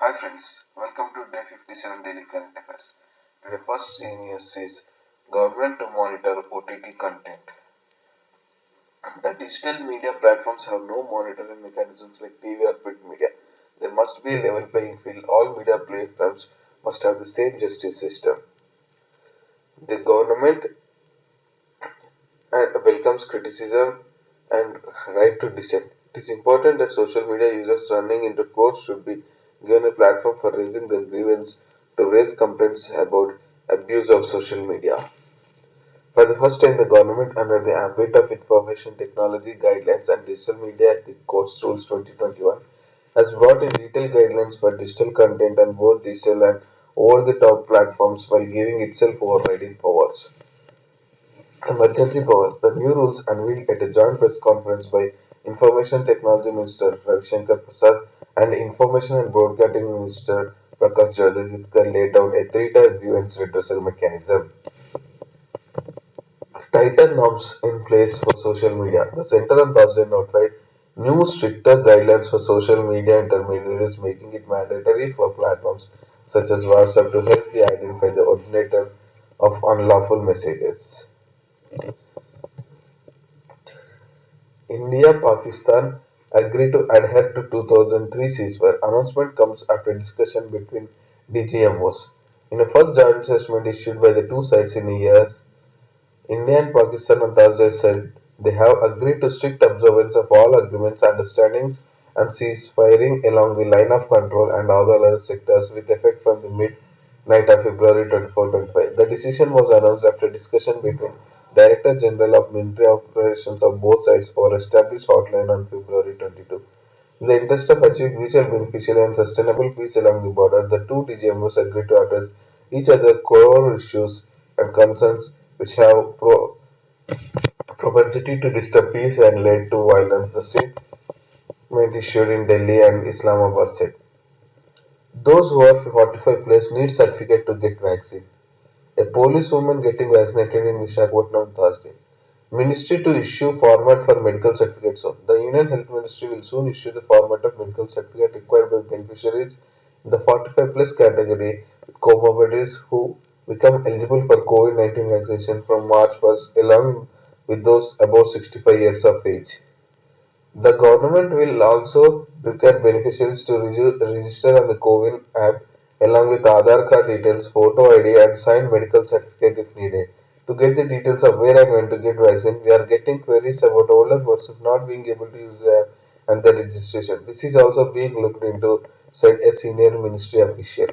Hi friends, welcome to Day 57 Daily Current Affairs. Today first news is Government to monitor OTT content. The digital media platforms have no monitoring mechanisms like TV or print media. There must be a level playing field. All media platforms must have the same justice system. The government welcomes criticism and right to dissent. It is important that social media users running into courts should be given a platform for raising their grievance to raise complaints about abuse of social media. For the first time, the government, under the ambit of Information Technology Guidelines and Digital Media Ethics Codes Rules 2021, has brought in detailed guidelines for digital content on both digital and over-the-top platforms while giving itself overriding powers. Emergency powers. The new rules unveiled at a joint press conference by Information Technology Minister Ravi Shankar Prasad and Information and Broadcasting Minister Prakash Javadekar laid down a three-tier grievance redressal mechanism. Tighter norms in place for social media. The Center on Thursday notified new stricter guidelines for social media intermediaries, making it mandatory for platforms such as WhatsApp to help identify the originator of unlawful messages. India-Pakistan agree to adhere to 2003 ceasefire. Announcement comes after discussion between DGMOs. In a first joint statement issued by the two sides in a year, India and Pakistan on Thursday said they have agreed to strict observance of all agreements, understandings, and ceasefire along the line of control and other sectors with effect from the midnight of February 24-25. The decision was announced after discussion between Director General of Military Operations of both sides over established hotline on February 22. In the interest of achieving mutual beneficial and sustainable peace along the border, the two DGMOs agreed to address each other's core issues and concerns which have propensity to disturb peace and lead to violence, the statement issued in Delhi and Islamabad said. Those who are 45 plus need certificate to get vaccine. A police woman getting vaccinated in Visakhapatnam on Thursday. Ministry to issue format for medical certificate soon. The Union Health Ministry will soon issue the format of medical certificate required by beneficiaries in the 45 plus category with comorbidities who become eligible for COVID-19 vaccination from March 1st along with those above 65 years of age. The government will also require beneficiaries to register on the CoWIN app along with Aadhaar card details, photo ID and signed medical certificate if needed. To get the details of where and when to get vaccine, we are getting queries about older persons not being able to use the app and the registration. This is also being looked into, said a senior ministry official.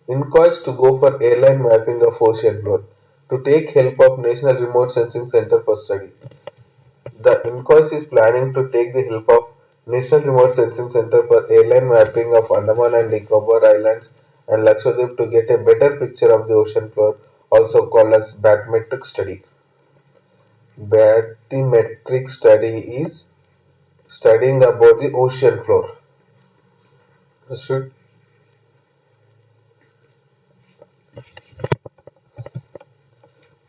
INCOIS to go for airline mapping of ocean floor to take help of National Remote Sensing Center for study. The INCOIS is planning to take the help of National Remote Sensing Center for airline mapping of Andaman and Nicobar Islands and Lakshadweep to get a better picture of the ocean floor, also called as bathymetric study. Bathymetric study is studying about the ocean floor.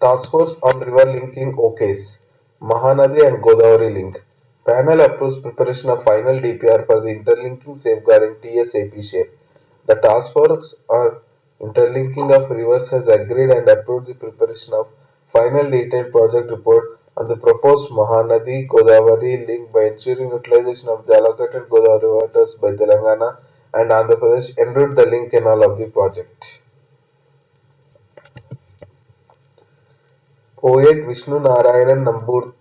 Task Force on River Linking OKs, Mahanadi and Godavari link. Panel approves preparation of final DPR for the interlinking safeguarding TSAP share. The Task Force on Interlinking of Rivers has agreed and approved the preparation of final detailed project report on the proposed Mahanadi-Godavari link by ensuring utilization of the allocated Godavari waters by Telangana and Andhra Pradesh en route the link canal of the project. Poet Vishnu Narayanan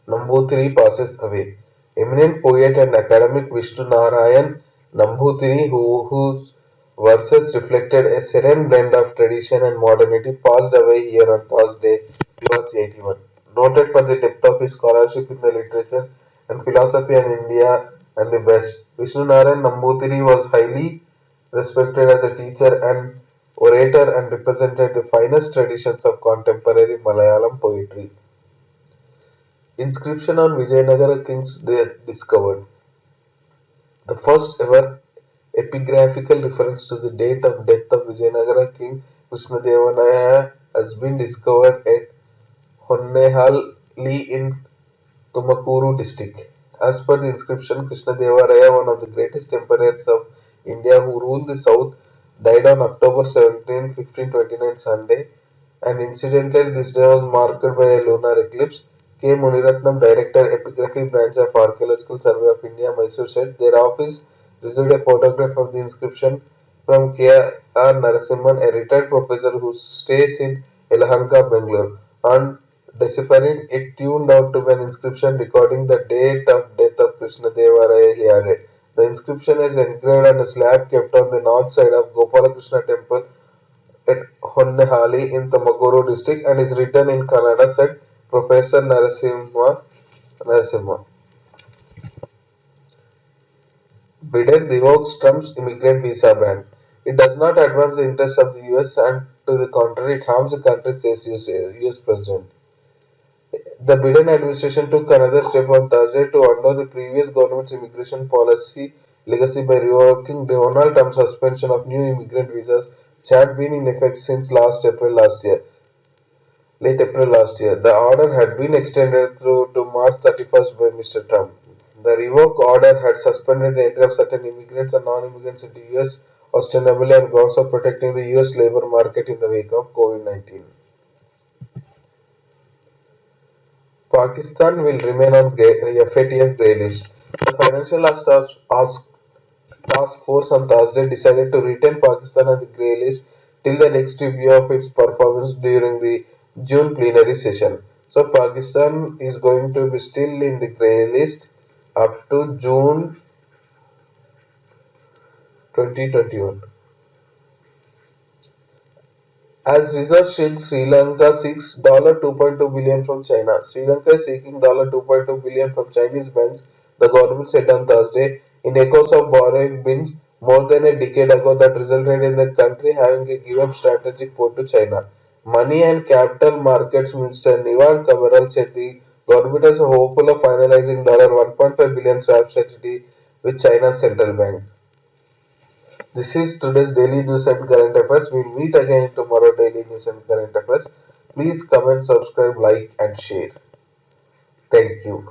Namboothiri passes away. Eminent poet and academic Vishnu Narayanan Namboothiri, whose verses reflected a serene blend of tradition and modernity, passed away here on Thursday. He was 81. Noted for the depth of his scholarship in the literature and philosophy and India and the West, Vishnu Narayanan Namboothiri was highly respected as a teacher and orator and represented the finest traditions of contemporary Malayalam poetry. Inscription on Vijayanagara kings discovered. The first ever epigraphical reference to the date of death of Vijayanagara king Krishnadevanaya has been discovered at Honnehalli in Tumakuru district. As per the inscription, Krishna-Devaraya, one of the greatest emperors of India who ruled the south, died on October 17, 1529 Sunday, and incidentally this day was marked by a lunar eclipse. K. Muniratnam, Director, Epigraphy Branch of Archaeological Survey of India, Mysore said their office received a photograph of the inscription from K. R. Narasimhan, a retired professor who stays in Yelahanka, Bangalore. On deciphering it, turned out to be an inscription recording the date of death of Krishna-Devaraya, he added. The inscription is engraved on a slab kept on the north side of Gopalakrishna temple at Honnehali in Tumakuru district and is written in Kannada, said Professor Narasimha. Biden revokes Trump's immigrant visa ban. It does not advance the interests of the US and to the contrary it harms the country, says US President. The Biden administration took another step on Thursday to undo the previous government's immigration policy legacy by revoking Donald Trump's suspension of new immigrant visas, which had been in effect since late April last year. The order had been extended through to March 31st by Mr. Trump. The revoke order had suspended the entry of certain immigrants and non-immigrants into US ostensibly on grounds of protecting the US labor market in the wake of COVID-19. Pakistan will remain on FATF grey list. The Financial Task Force on Thursday decided to retain Pakistan on the grey list till the next review of its performance during the June plenary session. So Pakistan is going to be still in the grey list up to June 2021. As reserves shrink, Sri Lanka seeks $2.2 billion from China. Sri Lanka is seeking $2.2 billion from Chinese banks, the government said on Thursday, in echoes of borrowing binge more than a decade ago that resulted in the country having to give up strategic port to China. Money and Capital Markets Minister Nival Kabaral said the government is hopeful of finalizing $1.5 billion swap strategy with China's central bank. This is today's daily news and current affairs. We'll meet again tomorrow daily news and current affairs. Please comment, subscribe, like and share. Thank you.